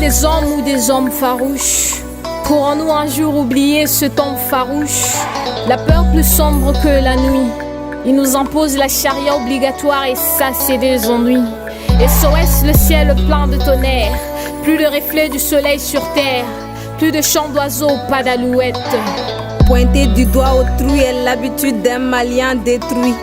des hommes ou des hommes farouches? Pourrons-nous un jour oublier ce temps farouche? La peur plus sombre que la nuit, il nous impose la charia obligatoire et ça c'est des ennuis. SOS, le ciel plein de tonnerre, plus de reflets du soleil sur terre, plus de chants d'oiseaux, pas d'alouettes. Pointer du doigt autrui est l'habitude d'un malien détruit.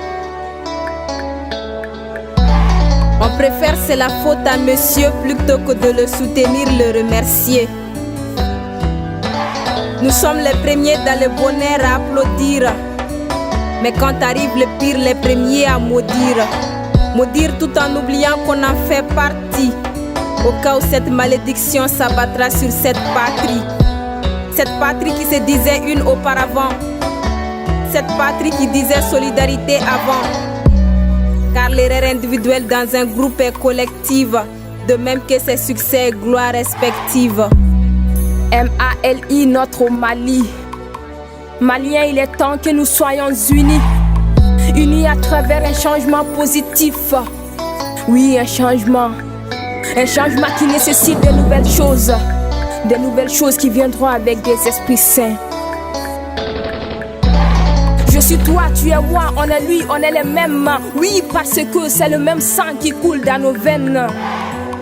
On préfère c'est la faute à monsieur plutôt que de le soutenir, le remercier. Nous sommes les premiers dans le bonheur à applaudir, mais quand arrive le pire, les premiers à maudire. Maudire tout en oubliant qu'on en fait partie, au cas où cette malédiction s'abattra sur cette patrie. Cette patrie qui se disait une auparavant, cette patrie qui disait solidarité avant. Car l'erreur individuelle dans un groupe est collective, de même que ses succès et gloires respectives. MALI, notre Mali. Maliens, il est temps que nous soyons unis. Unis à travers un changement positif. Oui, un changement. Un changement qui nécessite de nouvelles choses. Des nouvelles choses qui viendront avec des esprits saints. Je suis toi, tu es moi, on est lui, on est les mêmes. Oui, parce que c'est le même sang qui coule dans nos veines.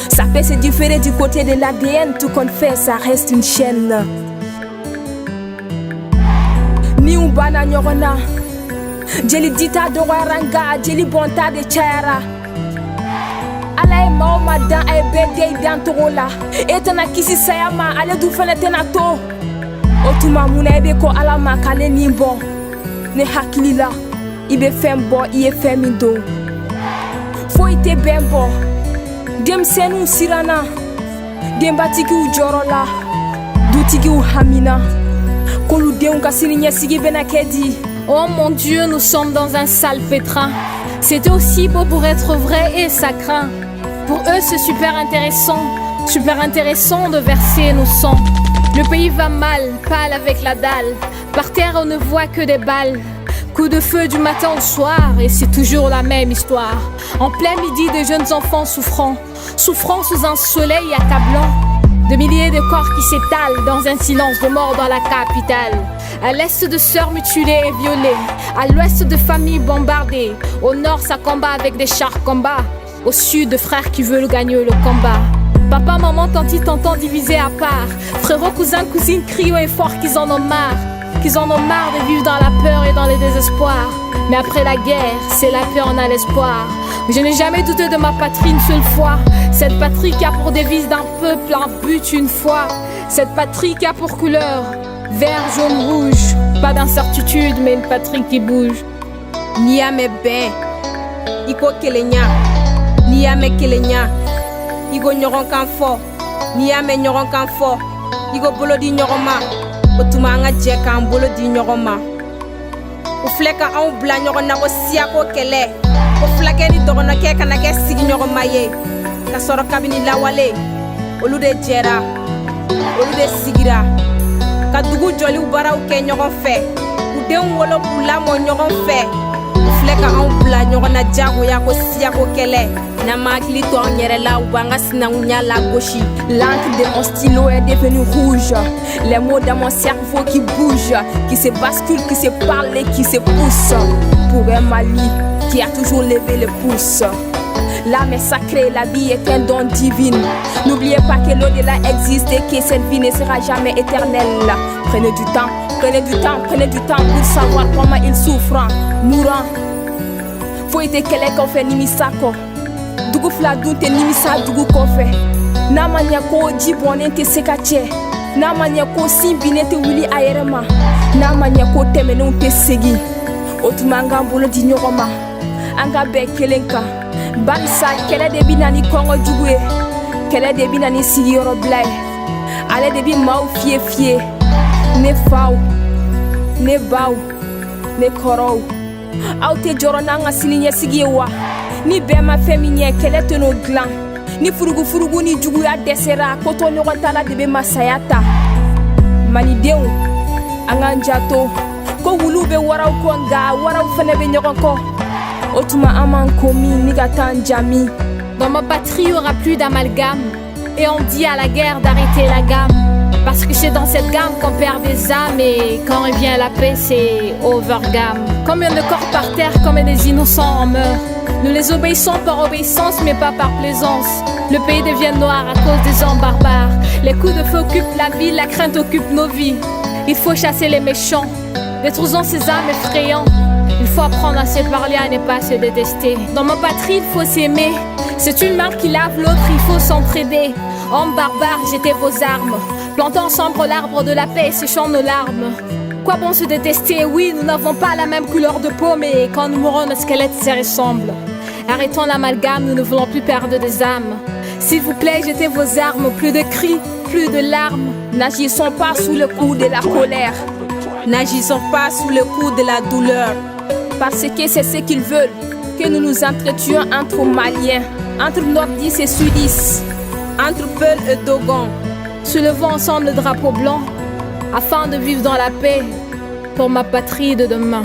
Ça peut se différer du côté de l'ADN, tout qu'on fait, ça reste une chaîne. Ni umbana nyorona, jeli dita de waranga, jeli bonta de chayara. Ala e maoma dan e bede dan tola, etana kisi sayama, ale du fene tenato. Otuma muna ebe ko ala makale nimbo, ne hakilila, ibe fembo, iye femindo. Fo ite bembo. Dem senu sirana, dem batiki u jorola, dutiki u hamina, kolu dem kasini nyesigi benakedi. Oh mon Dieu, nous sommes dans un sale pétrin. C'était aussi beau pour être vrai et ça craint. Pour eux c'est super intéressant de verser nos sangs. Le pays va mal, pâle avec la dalle. Par terre on ne voit que des balles. Coup de feu du matin au soir et c'est toujours la même histoire. En plein midi, de jeunes enfants souffrant sous un soleil accablant. De milliers de corps qui s'étalent dans un silence de mort dans la capitale. À l'est de sœurs mutilées et violées, à l'ouest de familles bombardées. Au nord ça combat avec des chars combat, au sud de frères qui veulent gagner le combat. Papa, maman, tanti, tonton divisés à part. Frérot, cousins, cousines crient haut et fort qu'ils en ont marre. Qu'ils en ont marre de vivre dans la peur et dans le désespoir. Mais après la guerre, c'est la paix, on a l'espoir. Je n'ai jamais douté de ma patrie une seule fois. Cette patrie qui a pour devise d'un peuple un but une fois. Cette patrie qui a pour couleur vert, jaune, rouge. Pas d'incertitude, mais une patrie qui bouge. Niame ben, iko kelenya. Niame kelenya, igo nyoron kan fo. Niame nyoron kan fo, igo bolo di nyoroma. Otuma anga jeka an bolo di ɲɔgɔn ma. O filɛ ka anw bila ɲɔgɔn na ko siyako kɛlɛ. Ko fulakɛ ni dɔgɔnɔkɛ kana kɛ sigiɲɔgɔn ma ye. Ka sɔrɔ kabini lawale, olu de jɛra, olu de sigira. Ka dugu jɔliw baaraw kɛ ɲɔgɔn fɛ. U denw wolo k'u lamɔ ɲɔgɔn fɛ. O filɛ ka anw bila ɲɔgɔn na jagoya ko siyako kɛlɛ. N'an ma hakili to an yɛrɛ la, u b'an ka sinankunya lagosi. L'encre de mon stylo est devenue rouge. Les mots dans mon cerveau qui bougent, qui se basculent, qui se parlent et qui se poussent. Pour un Mali qui a toujours levé le pouce. L'âme est sacrée, la vie est un don divin. N'oubliez pas que l'au-delà existe et que cette vie ne sera jamais éternelle. Prenez du temps, prenez du temps, prenez du temps pour savoir comment ils souffrent, mourant. Faut être quelqu'un qu'on fait nimisako. Dugu fila dun tɛ nimisa dugu kɔfɛ. N'a ma ɲɛ ko ji bɔnnen tɛ se ka cɛ. N'a ma ɲɛ ko sin binnen tɛ wuli a yɛrɛ ma. N'a ma ɲɛ ko tɛmɛnenw tɛ segin. O tuma an k'an bolo di ɲɔgɔn ma. An ka bɛn kelen kan. Barisa kɛlɛ de bɛ na ni kɔngɔ jugu ye. Kɛlɛ de bɛ na ni sigiyɔrɔbila ye. Ale de bɛ maaw fiyɛ. Ne faw, ne baw, ne kɔrɔw. Aw tɛ jɔrɔ n'an ka siniɲɛsigi ye wa? Ni bɛɛ ma fɛn min ɲɛ, kɛlɛ tɛ n'o dilan. Ni furugufurugu ni juguya dɛsɛra, ko to ɲɔgɔn ta la de bɛ masaya ta. Malidenw, an k'an janto. Ko wuluw bɛ waraw kɔ nka waraw fɛnɛ bɛ ɲɔgɔn kɔ. O tuma an m'an ko min ni ka taa an ja min. Dans ma patrie, il n'y aura plus d'amalgame. Et on dit à la guerre d'arrêter la gamme. Parce que c'est dans cette gamme qu'on perd des âmes. Et quand revient la paix, c'est overgamme. Combien de corps par terre, combien des innocents en meurent. Nous les obéissons par obéissance, mais pas par plaisance. Le pays devient noir à cause des hommes barbares. Les coups de feu occupent la ville, la crainte occupe nos vies. Il faut chasser les méchants, détruisons ces âmes effrayants. Il faut apprendre à se parler, à ne pas se détester. Dans ma patrie, il faut s'aimer. C'est une main qui lave l'autre, il faut s'entraider. Hommes barbares, jetez vos armes. Plantons ensemble l'arbre de la paix et séchons nos larmes. Quoi bon se détester? Oui, nous n'avons pas la même couleur de peau, mais quand nous mourrons, nos squelettes se ressemblent. Arrêtons l'amalgame, nous ne voulons plus perdre des âmes. S'il vous plaît, jetez vos armes, plus de cris, plus de larmes. N'agissons pas sous le coup de la colère. N'agissons pas sous le coup de la douleur. Parce que c'est ce qu'ils veulent, que nous nous entretuions entre Maliens, entre Nordistes et Sudistes, entre Peul et Dogon. Soulevons ensemble le drapeau blanc, afin de vivre dans la paix, pour ma patrie de demain.